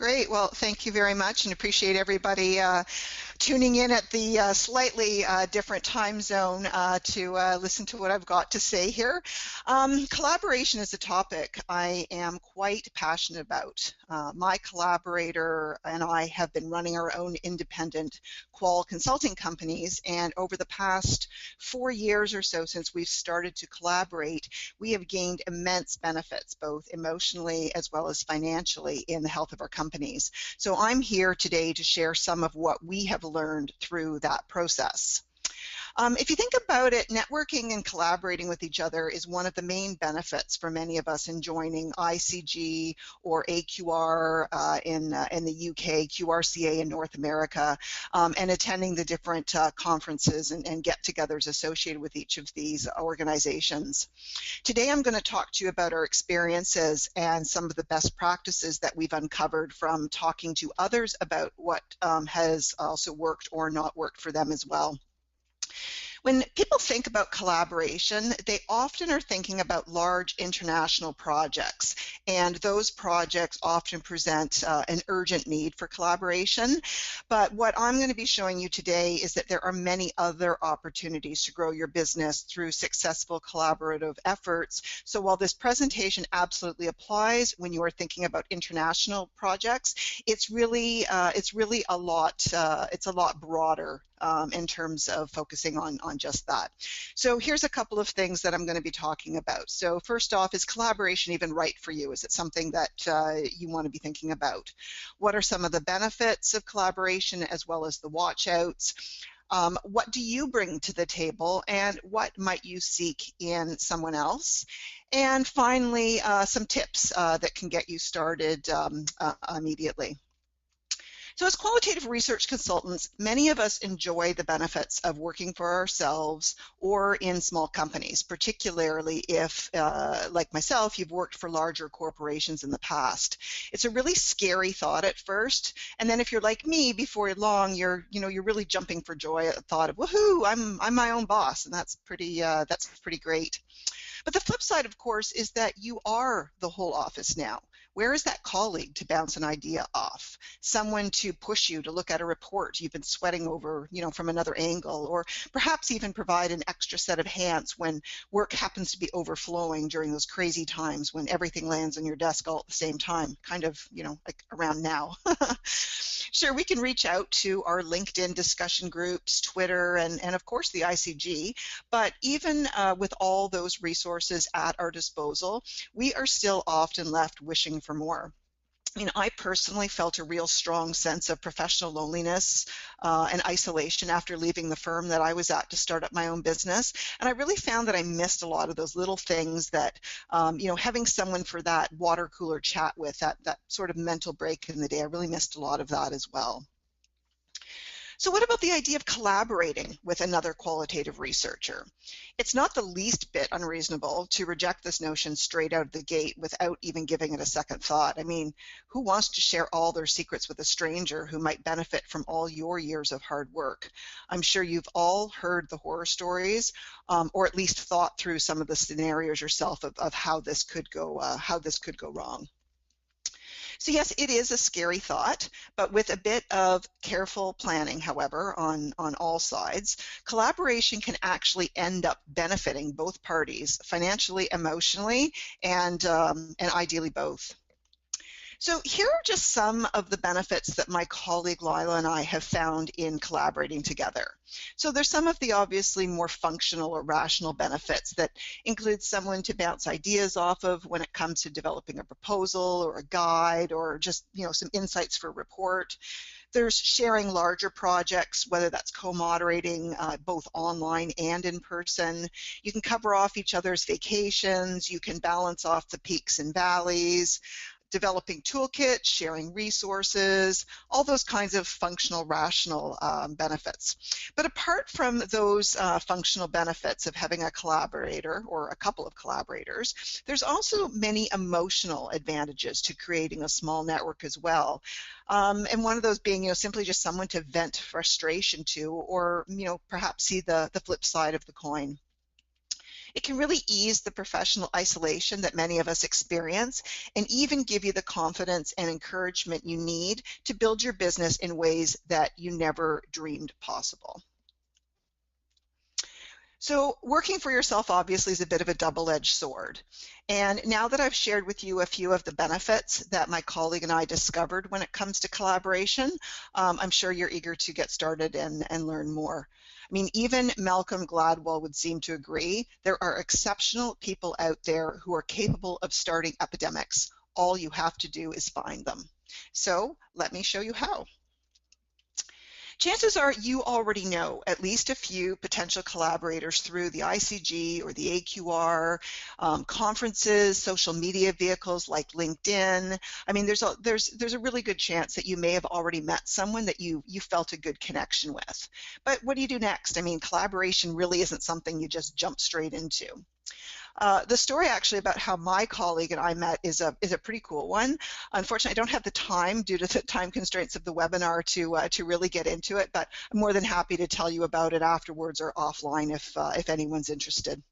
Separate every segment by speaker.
Speaker 1: Great. Well, thank you very much and appreciate everybody tuning in at the slightly different time zone to listen to what I've got to say here. Collaboration is a topic I am quite passionate about. My collaborator and I have been running our own independent qual consulting companies, and over the past 4 years or so since we've started to collaborate, we have gained immense benefits, both emotionally as well as financially, in the health of our companies. So I'm here today to share some of what we have learned through that process. If you think about it, networking and collaborating with each other is one of the main benefits for many of us in joining ICG or AQR in the UK, QRCA in North America, and attending the different conferences and get-togethers associated with each of these organizations. Today I'm going to talk to you about our experiences and some of the best practices that we've uncovered from talking to others about what has also worked or not worked for them as well. When people think about collaboration, they often are thinking about large international projects, and those projects often present an urgent need for collaboration. But what I'm going to be showing you today is that there are many other opportunities to grow your business through successful collaborative efforts. So while this presentation absolutely applies when you are thinking about international projects, it's really a lot broader in terms of focusing on just that. So here's a couple of things that I'm going to be talking about. So first off, is collaboration even right for you? Is it something that you want to be thinking about? What are some of the benefits of collaboration as well as the watch-outs? What do you bring to the table, and what might you seek in someone else? And finally, some tips that can get you started immediately. So as qualitative research consultants, many of us enjoy the benefits of working for ourselves or in small companies, particularly if, like myself, you've worked for larger corporations in the past. It's a really scary thought at first, and then if you're like me, before long, you're really jumping for joy at the thought of, woohoo, I'm my own boss, and that's pretty great. But the flip side, of course, is that you are the whole office now. Where is that colleague to bounce an idea off? Someone to push you to look at a report you've been sweating over, from another angle, or perhaps even provide an extra set of hands when work happens to be overflowing during those crazy times when everything lands on your desk all at the same time, kind of, like around now. Sure, we can reach out to our LinkedIn discussion groups, Twitter, and of course the ICG, but even with all those resources at our disposal, we are still often left wishing for more. I personally felt a real strong sense of professional loneliness and isolation after leaving the firm that I was at to start up my own business. And I really found that I missed a lot of those little things that, having someone for that water cooler chat with, that sort of mental break in the day, I really missed a lot of that as well. So what about the idea of collaborating with another qualitative researcher? It's not the least bit unreasonable to reject this notion straight out of the gate without even giving it a second thought. I mean, who wants to share all their secrets with a stranger who might benefit from all your years of hard work? I'm sure you've all heard the horror stories, or at least thought through some of the scenarios yourself of how this could go wrong. So yes, it is a scary thought, but with a bit of careful planning, however, on all sides, collaboration can actually end up benefiting both parties financially, emotionally, and ideally both. So here are just some of the benefits that my colleague Lila and I have found in collaborating together. So there's some of the obviously more functional or rational benefits that include someone to bounce ideas off of when it comes to developing a proposal or a guide or just some insights for a report. There's sharing larger projects, whether that's co-moderating both online and in person. You can cover off each other's vacations. You can balance off the peaks and valleys. Developing toolkits, sharing resources, all those kinds of functional, rational benefits. But apart from those functional benefits of having a collaborator or a couple of collaborators, there's also many emotional advantages to creating a small network as well. And one of those being, simply just someone to vent frustration to, or perhaps see the flip side of the coin. It can really ease the professional isolation that many of us experience and even give you the confidence and encouragement you need to build your business in ways that you never dreamed possible. So working for yourself obviously is a bit of a double-edged sword. And now that I've shared with you a few of the benefits that my colleague and I discovered when it comes to collaboration, I'm sure you're eager to get started and learn more. I mean, even Malcolm Gladwell would seem to agree. There are exceptional people out there who are capable of starting epidemics. All you have to do is find them. So let me show you how. Chances are you already know at least a few potential collaborators through the ICG or the AQR, conferences, social media vehicles like LinkedIn. I mean, there's a really good chance that you may have already met someone that you felt a good connection with. But what do you do next? I mean, collaboration really isn't something you just jump straight into. The story actually about how my colleague and I met is a pretty cool one. Unfortunately, I don't have the time due to the time constraints of the webinar to really get into it, but I'm more than happy to tell you about it afterwards or offline if anyone's interested.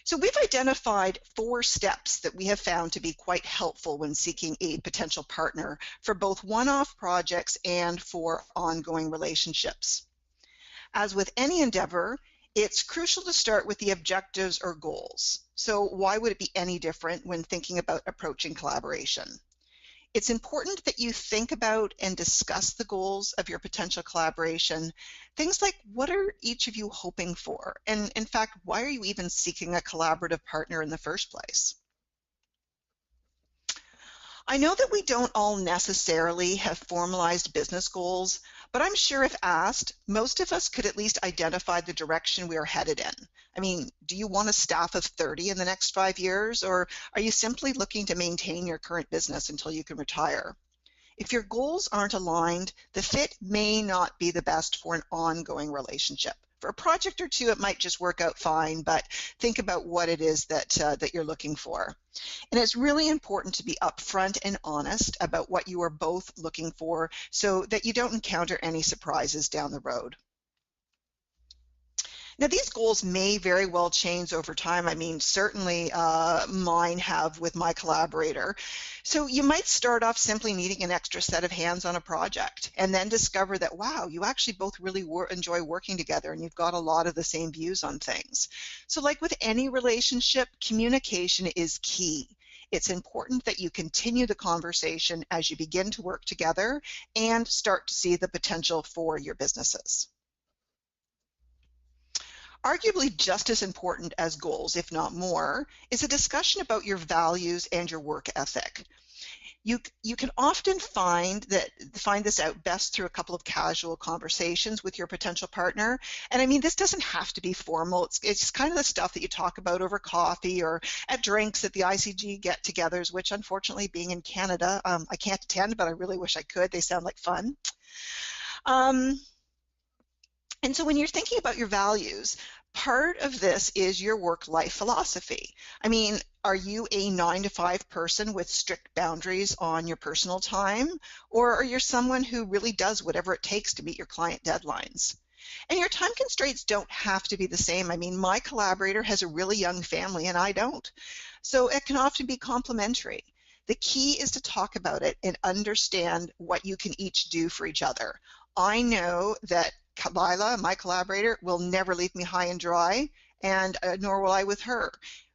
Speaker 1: So we've identified 4 steps that we have found to be quite helpful when seeking a potential partner for both one-off projects and for ongoing relationships. As with any endeavor, it's crucial to start with the objectives or goals. So why would it be any different when thinking about approaching collaboration? It's important that you think about and discuss the goals of your potential collaboration. Things like, what are each of you hoping for? And in fact, why are you even seeking a collaborative partner in the first place? I know that we don't all necessarily have formalized business goals, but I'm sure if asked, most of us could at least identify the direction we are headed in. I mean, do you want a staff of 30 in the next 5 years, or are you simply looking to maintain your current business until you can retire? If your goals aren't aligned, the fit may not be the best for an ongoing relationship. For a project or two, it might just work out fine, but think about what it is that you're looking for. And it's really important to be upfront and honest about what you are both looking for so that you don't encounter any surprises down the road. Now, these goals may very well change over time. I mean, certainly mine have with my collaborator. So you might start off simply needing an extra set of hands on a project and then discover that, wow, you actually both really enjoy working together and you've got a lot of the same views on things. So like with any relationship, communication is key. It's important that you continue the conversation as you begin to work together and start to see the potential for your businesses. Arguably just as important as goals, if not more, is a discussion about your values and your work ethic. You can often find this out best through a couple of casual conversations with your potential partner. And I mean, this doesn't have to be formal. It's kind of the stuff that you talk about over coffee or at drinks at the ICG get-togethers, which unfortunately being in Canada, I can't attend, but I really wish I could. They sound like fun. And so when you're thinking about your values, part of this is your work-life philosophy. I mean, are you a 9-to-5 person with strict boundaries on your personal time? Or are you someone who really does whatever it takes to meet your client deadlines? And your time constraints don't have to be the same. I mean, my collaborator has a really young family and I don't. So it can often be complementary. The key is to talk about it and understand what you can each do for each other. I know that Lila, my collaborator, will never leave me high and dry, and nor will I with her.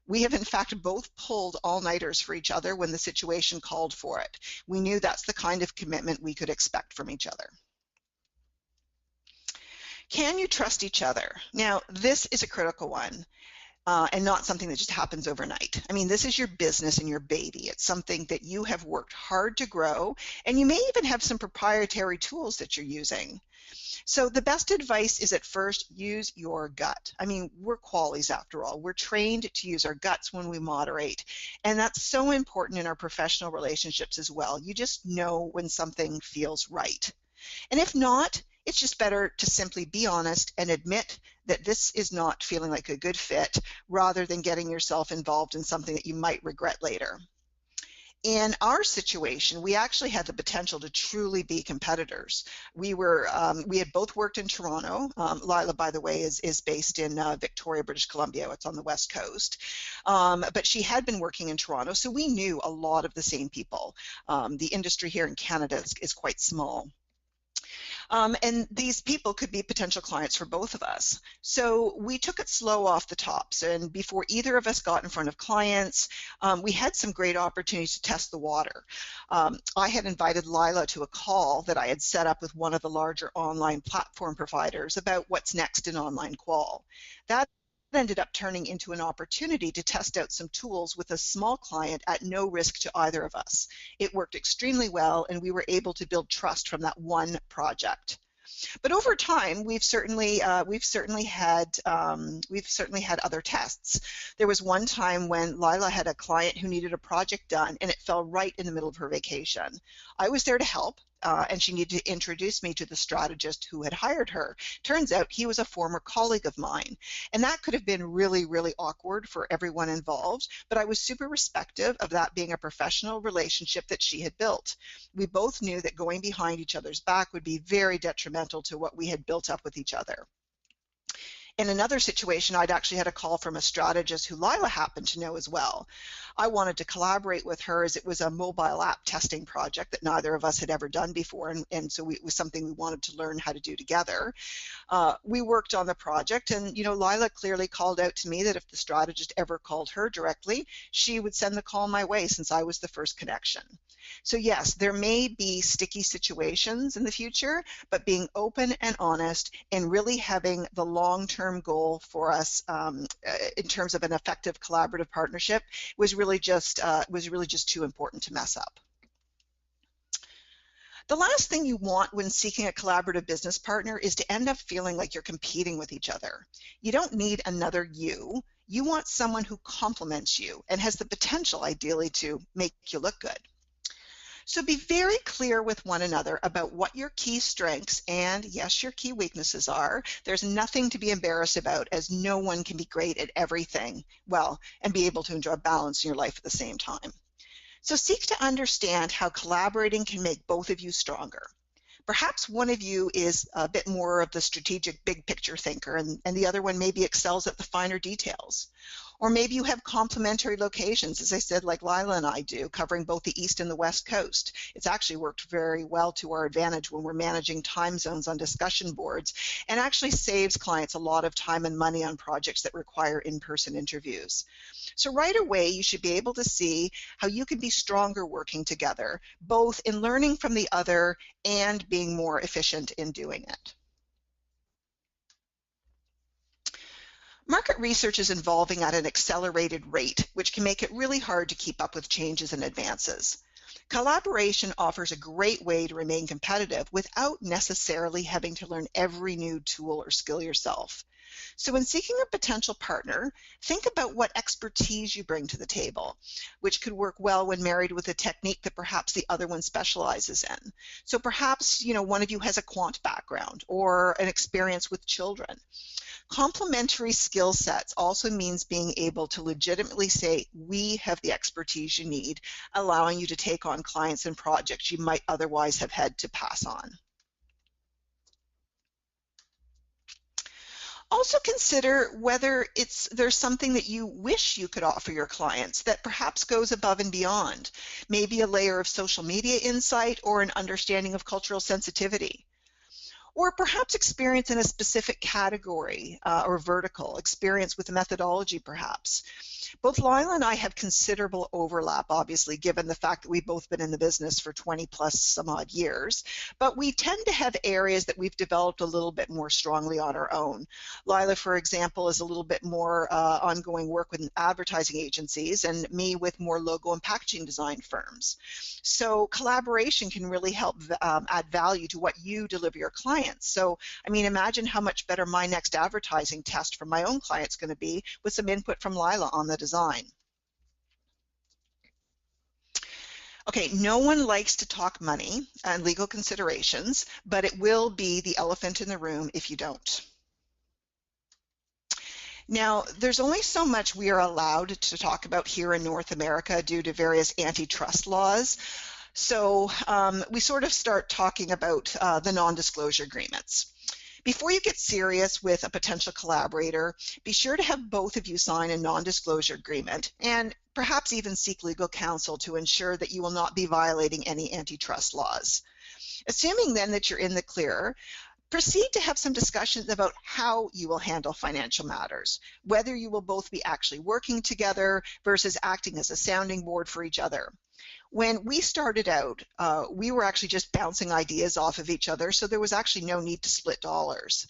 Speaker 1: We have in fact both pulled all-nighters for each other when the situation called for it. We knew that's the kind of commitment we could expect from each other. Can you trust each other? Now, this is a critical one. And not something that just happens overnight. I mean, this is your business and your baby. It's something that you have worked hard to grow, and you may even have some proprietary tools that you're using. So the best advice is at first use your gut. I mean, we're quallies after all. We're trained to use our guts when we moderate, and that's so important in our professional relationships as well. You just know when something feels right. And if not, it's just better to simply be honest and admit that this is not feeling like a good fit rather than getting yourself involved in something that you might regret later. In our situation, we actually had the potential to truly be competitors. We had both worked in Toronto. Lila, by the way, is based in Victoria, British Columbia. It's on the West Coast. But she had been working in Toronto, so we knew a lot of the same people. The industry here in Canada is quite small. And these people could be potential clients for both of us. So we took it slow off the tops, and before either of us got in front of clients, we had some great opportunities to test the water. I had invited Lila to a call that I had set up with one of the larger online platform providers about what's next in online qual. That ended up turning into an opportunity to test out some tools with a small client at no risk to either of us. It worked extremely well, and we were able to build trust from that one project. But over time, we've certainly had other tests. There was one time when Lila had a client who needed a project done, and it fell right in the middle of her vacation. I was there to help. And she needed to introduce me to the strategist who had hired her. Turns out he was a former colleague of mine. And that could have been really, really awkward for everyone involved, but I was super respectful of that being a professional relationship that she had built. We both knew that going behind each other's back would be very detrimental to what we had built up with each other. In another situation, I'd actually had a call from a strategist who Lila happened to know as well. I wanted to collaborate with her as it was a mobile app testing project that neither of us had ever done before, and so it was something we wanted to learn how to do together. We worked on the project, and Lila clearly called out to me that if the strategist ever called her directly, she would send the call my way since I was the first connection. So yes, there may be sticky situations in the future, but being open and honest and really having the long-term goal for us in terms of an effective collaborative partnership was really just too important to mess up. The last thing you want when seeking a collaborative business partner is to end up feeling like you're competing with each other. You don't need another you. You want someone who complements you and has the potential, ideally, to make you look good. So be very clear with one another about what your key strengths and, yes, your key weaknesses are. There's nothing to be embarrassed about, as no one can be great at everything well and be able to enjoy balance in your life at the same time. So seek to understand how collaborating can make both of you stronger. Perhaps one of you is a bit more of the strategic big picture thinker, and the other one maybe excels at the finer details. Or maybe you have complementary locations, as I said, like Lila and I do, covering both the East and the West Coast. It's actually worked very well to our advantage when we're managing time zones on discussion boards, and actually saves clients a lot of time and money on projects that require in-person interviews. So right away, you should be able to see how you can be stronger working together, both in learning from the other and being more efficient in doing it. Market research is evolving at an accelerated rate, which can make it really hard to keep up with changes and advances. Collaboration offers a great way to remain competitive without necessarily having to learn every new tool or skill yourself. So when seeking a potential partner, think about what expertise you bring to the table, which could work well when married with a technique that perhaps the other one specializes in. So perhaps, one of you has a quant background or an experience with children. Complementary skill sets also means being able to legitimately say, we have the expertise you need, allowing you to take on clients and projects you might otherwise have had to pass on. Also consider whether there's something that you wish you could offer your clients that perhaps goes above and beyond, maybe a layer of social media insight or an understanding of cultural sensitivity. Or perhaps experience in a specific category or vertical, experience with a methodology perhaps. Both Lila and I have considerable overlap, obviously, given the fact that we've both been in the business for 20 plus some odd years, but we tend to have areas that we've developed a little bit more strongly on our own. Lila, for example, is a little bit more ongoing work with advertising agencies, and me with more logo and packaging design firms. So collaboration can really help add value to what you deliver your clients. So, imagine how much better my next advertising test for my own client's going to be with some input from Lila on the design. Okay, no one likes to talk money and legal considerations, but it will be the elephant in the room if you don't. Now, there's only so much we are allowed to talk about here in North America due to various antitrust laws. So we sort of start talking about the non-disclosure agreements. Before you get serious with a potential collaborator, be sure to have both of you sign a non-disclosure agreement and perhaps even seek legal counsel to ensure that you will not be violating any antitrust laws. Assuming then that you're in the clear, proceed to have some discussions about how you will handle financial matters, whether you will both be actually working together versus acting as a sounding board for each other. When we started out, we were actually just bouncing ideas off of each other, so there was actually no need to split dollars.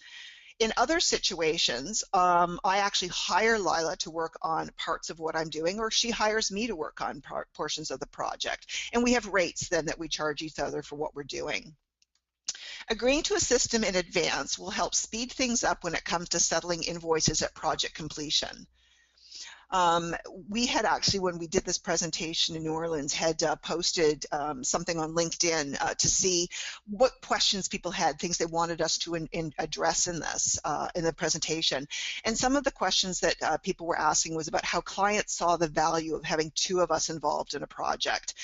Speaker 1: In other situations, I actually hire Lila to work on parts of what I'm doing, or she hires me to work on portions of the project. And we have rates then that we charge each other for what we're doing. Agreeing to a system in advance will help speed things up when it comes to settling invoices at project completion. We had actually, when we did this presentation in New Orleans, had posted something on LinkedIn to see what questions people had, things they wanted us to address in this, in the presentation. And some of the questions that people were asking was about how clients saw the value of having two of us involved in a project.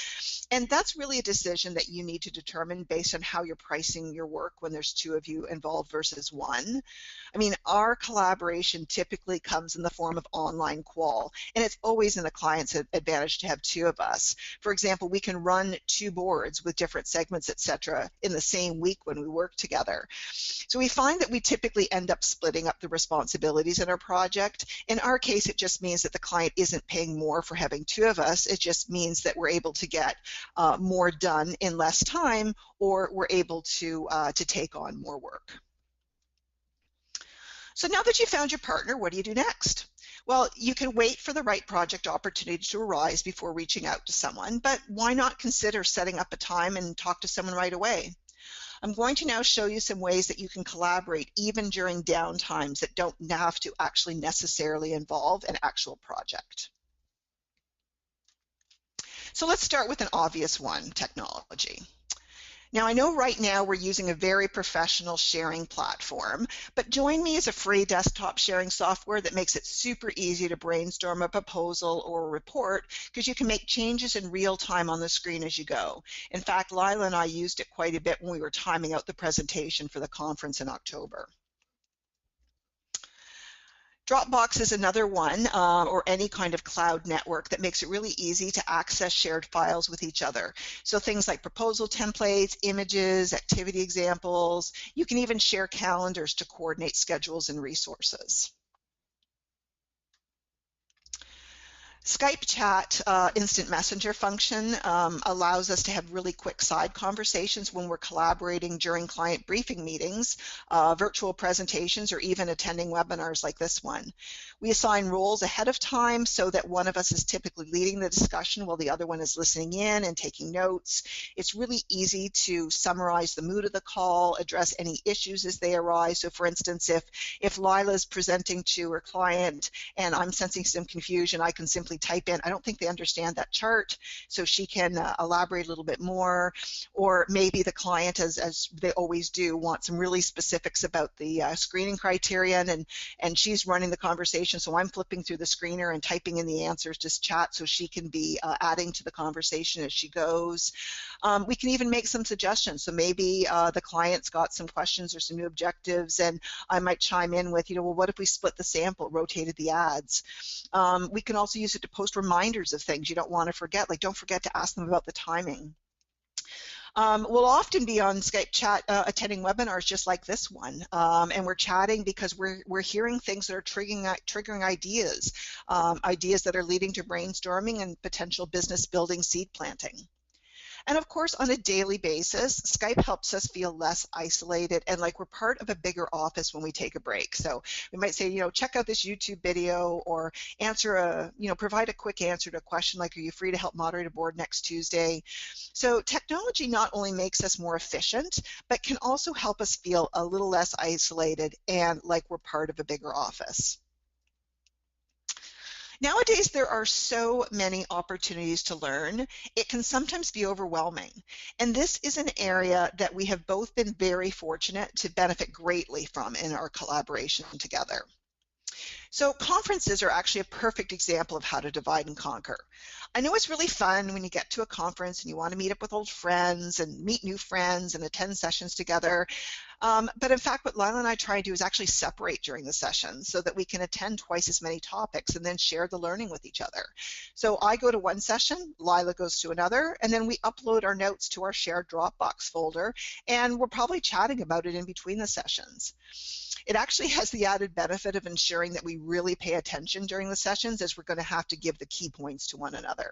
Speaker 1: And that's really a decision that you need to determine based on how you're pricing your work when there's two of you involved versus one. I mean, our collaboration typically comes in the form of online qual, and it's always in the client's advantage to have two of us. For example, we can run two boards with different segments, etc., in the same week when we work together. So we find that we typically end up splitting up the responsibilities in our project. In our case, it just means that the client isn't paying more for having two of us. It just means that we're able to get more done in less time, or we're able to take on more work. So now that you found your partner, what do you do next? Well, you can wait for the right project opportunity to arise before reaching out to someone, but why not consider setting up a time and talk to someone right away? I'm going to now show you some ways that you can collaborate even during downtimes that don't have to actually necessarily involve an actual project. So let's start with an obvious one, technology. Now, I know right now we're using a very professional sharing platform, but Join Me is a free desktop sharing software that makes it super easy to brainstorm a proposal or a report because you can make changes in real time on the screen as you go. In fact, Lila and I used it quite a bit when we were timing out the presentation for the conference in October. Dropbox is another one, or any kind of cloud network that makes it really easy to access shared files with each other. So things like proposal templates, images, activity examples. You can even share calendars to coordinate schedules and resources. Skype chat instant messenger function allows us to have really quick side conversations when we're collaborating during client briefing meetings, virtual presentations, or even attending webinars like this one. We assign roles ahead of time so that one of us is typically leading the discussion while the other one is listening in and taking notes. It's really easy to summarize the mood of the call, address any issues as they arise. So for instance, if Lila's presenting to her client and I'm sensing some confusion, I can simply type in, I don't think they understand that chart, so she can elaborate a little bit more. Or maybe the client, as they always do, want some really specifics about the screening criterion, and she's running the conversation, so I'm flipping through the screener and typing in the answers to chat so she can be adding to the conversation as she goes. We can even make some suggestions. So maybe the client's got some questions or some new objectives, and I might chime in with, well, what if we split the sample, rotated the ads? We can also use it to post reminders of things you don't want to forget, like don't forget to ask them about the timing. We'll often be on Skype chat attending webinars just like this one, and we're chatting because we're hearing things that are triggering ideas, ideas that are leading to brainstorming and potential business building seed planting. And of course, on a daily basis, Skype helps us feel less isolated and like we're part of a bigger office when we take a break. So we might say, check out this YouTube video, or answer provide a quick answer to a question like, are you free to help moderate a board next Tuesday? So technology not only makes us more efficient, but can also help us feel a little less isolated and like we're part of a bigger office. Nowadays, there are so many opportunities to learn, it can sometimes be overwhelming. And this is an area that we have both been very fortunate to benefit greatly from in our collaboration together. So conferences are actually a perfect example of how to divide and conquer. I know it's really fun when you get to a conference and you want to meet up with old friends and meet new friends and attend sessions together. But in fact, what Lila and I try to do is actually separate during the session so that we can attend twice as many topics and then share the learning with each other. So I go to one session, Lila goes to another, and then we upload our notes to our shared Dropbox folder, and we're probably chatting about it in between the sessions. It actually has the added benefit of ensuring that we really pay attention during the sessions, as we're going to have to give the key points to one another.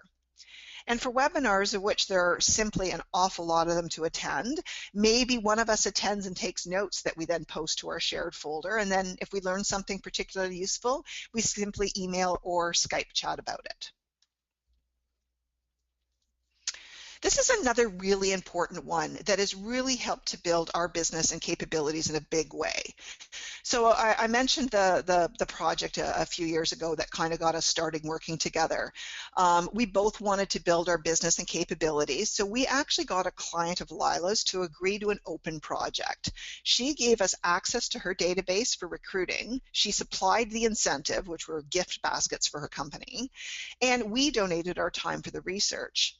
Speaker 1: And for webinars, of which there are simply an awful lot of them to attend, maybe one of us attends and takes notes that we then post to our shared folder. And then if we learn something particularly useful, we simply email or Skype chat about it. This is another really important one that has really helped to build our business and capabilities in a big way. So I mentioned the project a few years ago that kind of got us starting working together. We both wanted to build our business and capabilities, so we actually got a client of Lila's to agree to an open project. She gave us access to her database for recruiting. She supplied the incentive, which were gift baskets for her company, and we donated our time for the research.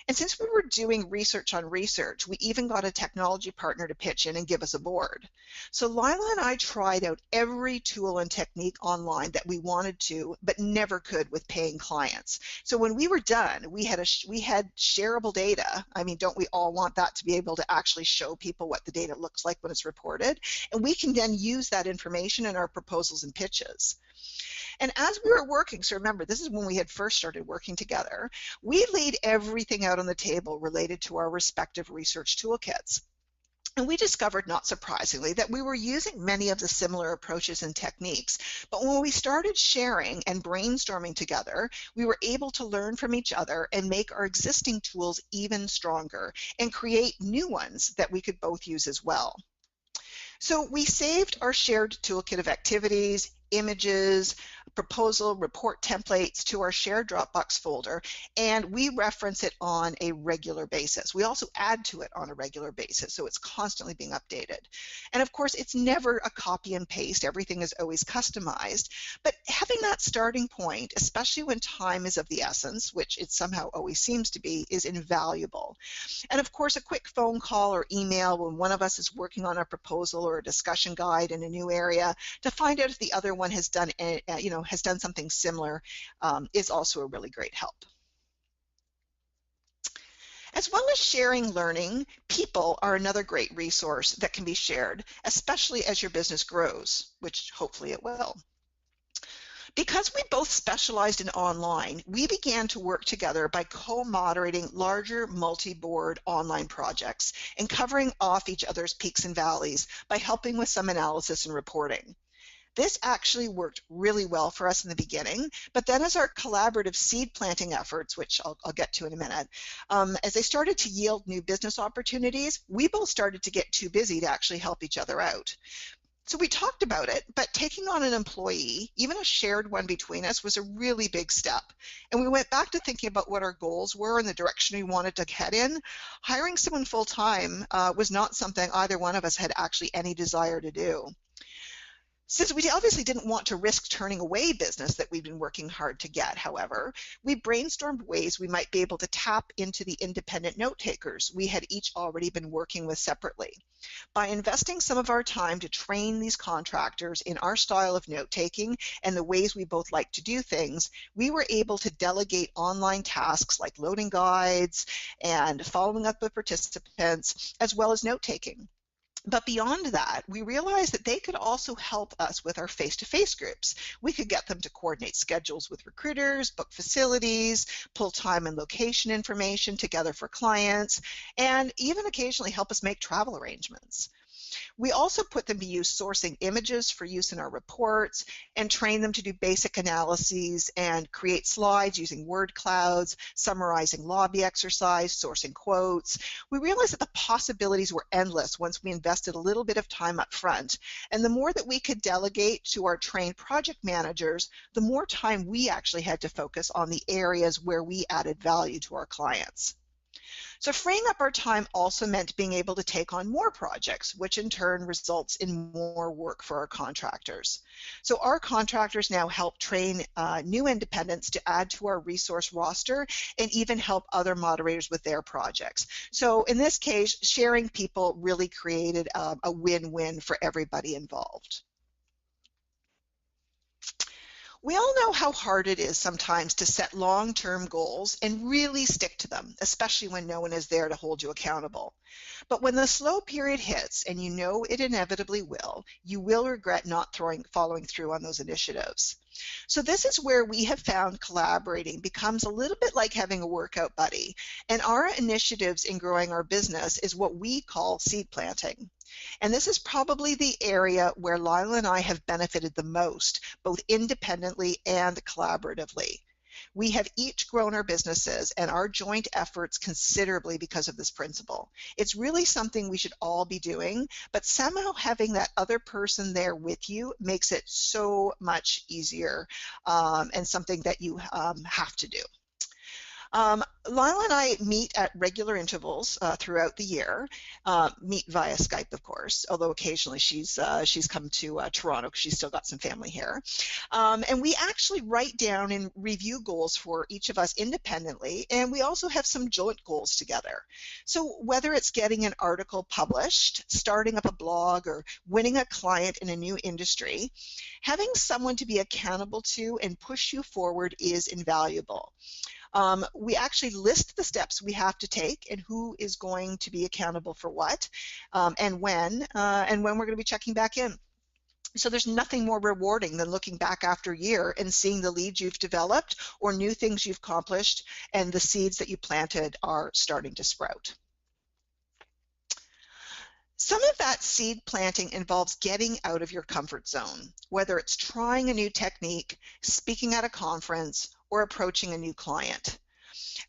Speaker 1: And since we were doing research on research, we even got a technology partner to pitch in and give us a board. So Lila and I tried out every tool and technique online that we wanted to, but never could with paying clients. So when we were done, we had shareable data. I mean, don't we all want that to be able to actually show people what the data looks like when it's reported? And we can then use that information in our proposals and pitches. And as we were working, so remember, this is when we had first started working together, we laid everything out on the table related to our respective research toolkits. And we discovered, not surprisingly, that we were using many of the similar approaches and techniques. But when we started sharing and brainstorming together, we were able to learn from each other and make our existing tools even stronger and create new ones that we could both use as well. So we saved our shared toolkit of activities, images, proposal, report templates to our shared Dropbox folder, and we reference it on a regular basis. We also add to it on a regular basis, so it's constantly being updated. And of course, it's never a copy and paste. Everything is always customized, but having that starting point, especially when time is of the essence, which it somehow always seems to be, is invaluable. And of course, a quick phone call or email when one of us is working on a proposal or a discussion guide in a new area to find out if the other one has done, has done something similar is also a really great help. As well as sharing learning, people are another great resource that can be shared, especially as your business grows, which hopefully it will. Because we both specialized in online, we began to work together by co-moderating larger multi-board online projects and covering off each other's peaks and valleys by helping with some analysis and reporting. This actually worked really well for us in the beginning, but then as our collaborative seed planting efforts, which I'll get to in a minute, as they started to yield new business opportunities, we both started to get too busy to actually help each other out. So we talked about it, but taking on an employee, even a shared one between us, was a really big step. And we went back to thinking about what our goals were and the direction we wanted to head in. Hiring someone full-time was not something either one of us had actually any desire to do. Since we obviously didn't want to risk turning away business that we've been working hard to get, however, we brainstormed ways we might be able to tap into the independent note takers we had each already been working with separately. By investing some of our time to train these contractors in our style of note-taking and the ways we both like to do things, we were able to delegate online tasks like loading guides and following up with participants, as well as note-taking. But beyond that, we realized that they could also help us with our face-to-face groups. We could get them to coordinate schedules with recruiters, book facilities, pull time and location information together for clients, and even occasionally help us make travel arrangements. We also put them to use sourcing images for use in our reports and train them to do basic analyses and create slides using word clouds, summarizing lobby exercise, sourcing quotes. We realized that the possibilities were endless once we invested a little bit of time up front. And the more that we could delegate to our trained project managers, the more time we actually had to focus on the areas where we added value to our clients. So freeing up our time also meant being able to take on more projects, which in turn results in more work for our contractors. So our contractors now help train new independents to add to our resource roster and even help other moderators with their projects. So in this case, sharing people really created a win-win for everybody involved. We all know how hard it is sometimes to set long-term goals and really stick to them, especially when no one is there to hold you accountable. But when the slow period hits, and you know it inevitably will, you will regret not following through on those initiatives. So this is where we have found collaborating becomes a little bit like having a workout buddy. And our initiatives in growing our business is what we call seed planting. And this is probably the area where Lila and I have benefited the most, both independently and collaboratively. We have each grown our businesses and our joint efforts considerably because of this principle. It's really something we should all be doing, but somehow having that other person there with you makes it so much easier and something that you have to do. Lila and I meet at regular intervals throughout the year, meet via Skype, of course, although occasionally she's come to Toronto because she's still got some family here. And we actually write down and review goals for each of us independently, and we also have some joint goals together. So whether it's getting an article published, starting up a blog, or winning a client in a new industry, having someone to be accountable to and push you forward is invaluable. We actually list the steps we have to take and who is going to be accountable for what and when we're going to be checking back in. So there's nothing more rewarding than looking back after a year and seeing the leads you've developed or new things you've accomplished and the seeds that you planted are starting to sprout. Some of that seed planting involves getting out of your comfort zone, whether it's trying a new technique, speaking at a conference, or approaching a new client.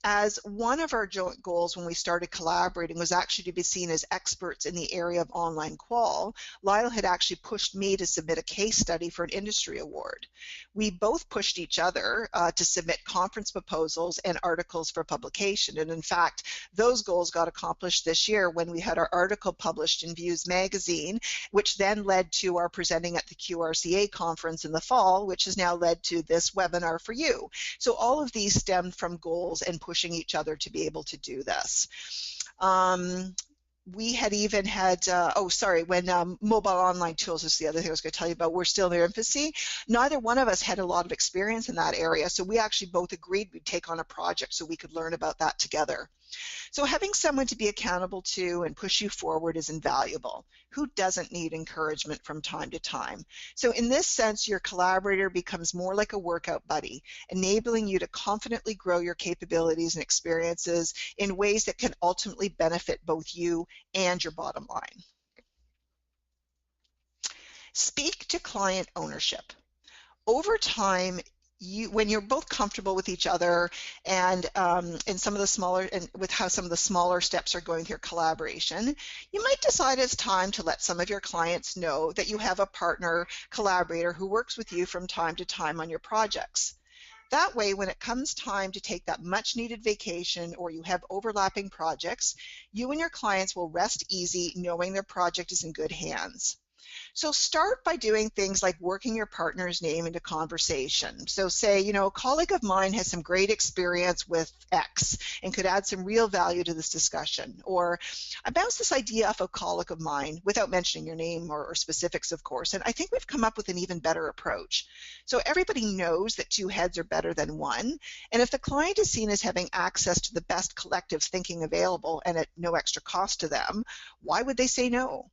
Speaker 1: As one of our joint goals when we started collaborating was actually to be seen as experts in the area of online qual, Lyle had actually pushed me to submit a case study for an industry award. We both pushed each other to submit conference proposals and articles for publication. And in fact, those goals got accomplished this year when we had our article published in Views magazine, which then led to our presenting at the QRCA conference in the fall, which has now led to this webinar for you. So all of these stemmed from goals and pushing each other to be able to do this. We had even had, when mobile online tools is the other thing I was going to tell you about, we're still in their infancy. Neither one of us had a lot of experience in that area, so we actually both agreed we'd take on a project so we could learn about that together. So having someone to be accountable to and push you forward is invaluable. Who doesn't need encouragement from time to time? So in this sense, your collaborator becomes more like a workout buddy, enabling you to confidently grow your capabilities and experiences in ways that can ultimately benefit both you and your bottom line. Speak to client ownership. Over time, when you're both comfortable with each other and some of the smaller and with how some of the smaller steps are going with your collaboration, you might decide it's time to let some of your clients know that you have a partner collaborator who works with you from time to time on your projects. That way, when it comes time to take that much needed vacation or you have overlapping projects, you and your clients will rest easy knowing their project is in good hands. So start by doing things like working your partner's name into conversation. So say, a colleague of mine has some great experience with X and could add some real value to this discussion. Or I bounced this idea off a colleague of mine without mentioning your name or specifics, of course, and I think we've come up with an even better approach. So everybody knows that two heads are better than one. And if the client is seen as having access to the best collective thinking available and at no extra cost to them, why would they say no?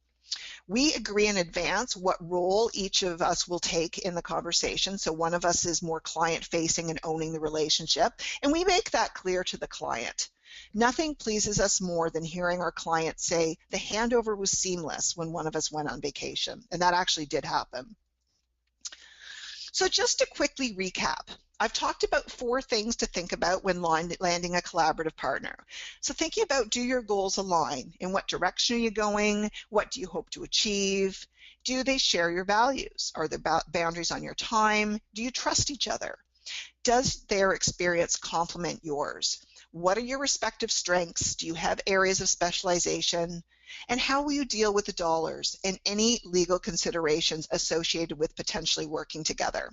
Speaker 1: We agree in advance what role each of us will take in the conversation. So one of us is more client-facing and owning the relationship, and we make that clear to the client. Nothing pleases us more than hearing our client say, the handover was seamless when one of us went on vacation, and that actually did happen. So just to quickly recap, I've talked about 4 things to think about when landing a collaborative partner. So thinking about, do your goals align? In what direction are you going? What do you hope to achieve? Do they share your values? Are there boundaries on your time? Do you trust each other? Does their experience complement yours? What are your respective strengths? Do you have areas of specialization? And how will you deal with the dollars and any legal considerations associated with potentially working together?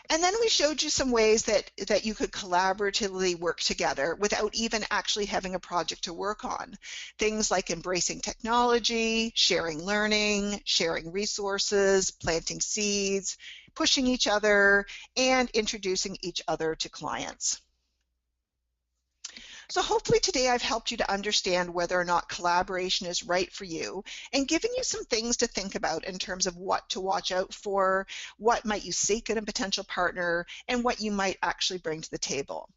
Speaker 1: And then we showed you some ways that you could collaboratively work together without even actually having a project to work on. Things like embracing technology, sharing learning, sharing resources, planting seeds, pushing each other, and introducing each other to clients. So hopefully today I've helped you to understand whether or not collaboration is right for you and given you some things to think about in terms of what to watch out for, what might you seek in a potential partner, and what you might actually bring to the table.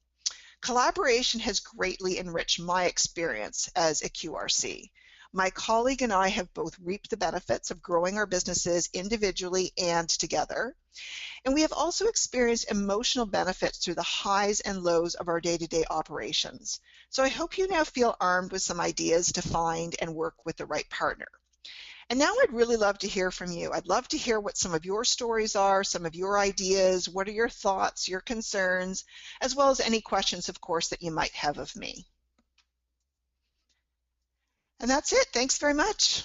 Speaker 1: Collaboration has greatly enriched my experience as a QRC. My colleague and I have both reaped the benefits of growing our businesses individually and together. And we have also experienced emotional benefits through the highs and lows of our day-to-day operations. So I hope you now feel armed with some ideas to find and work with the right partner. And now I'd really love to hear from you. I'd love to hear what some of your stories are, some of your ideas, what are your thoughts, your concerns, as well as any questions, of course, that you might have of me. And that's it. Thanks very much.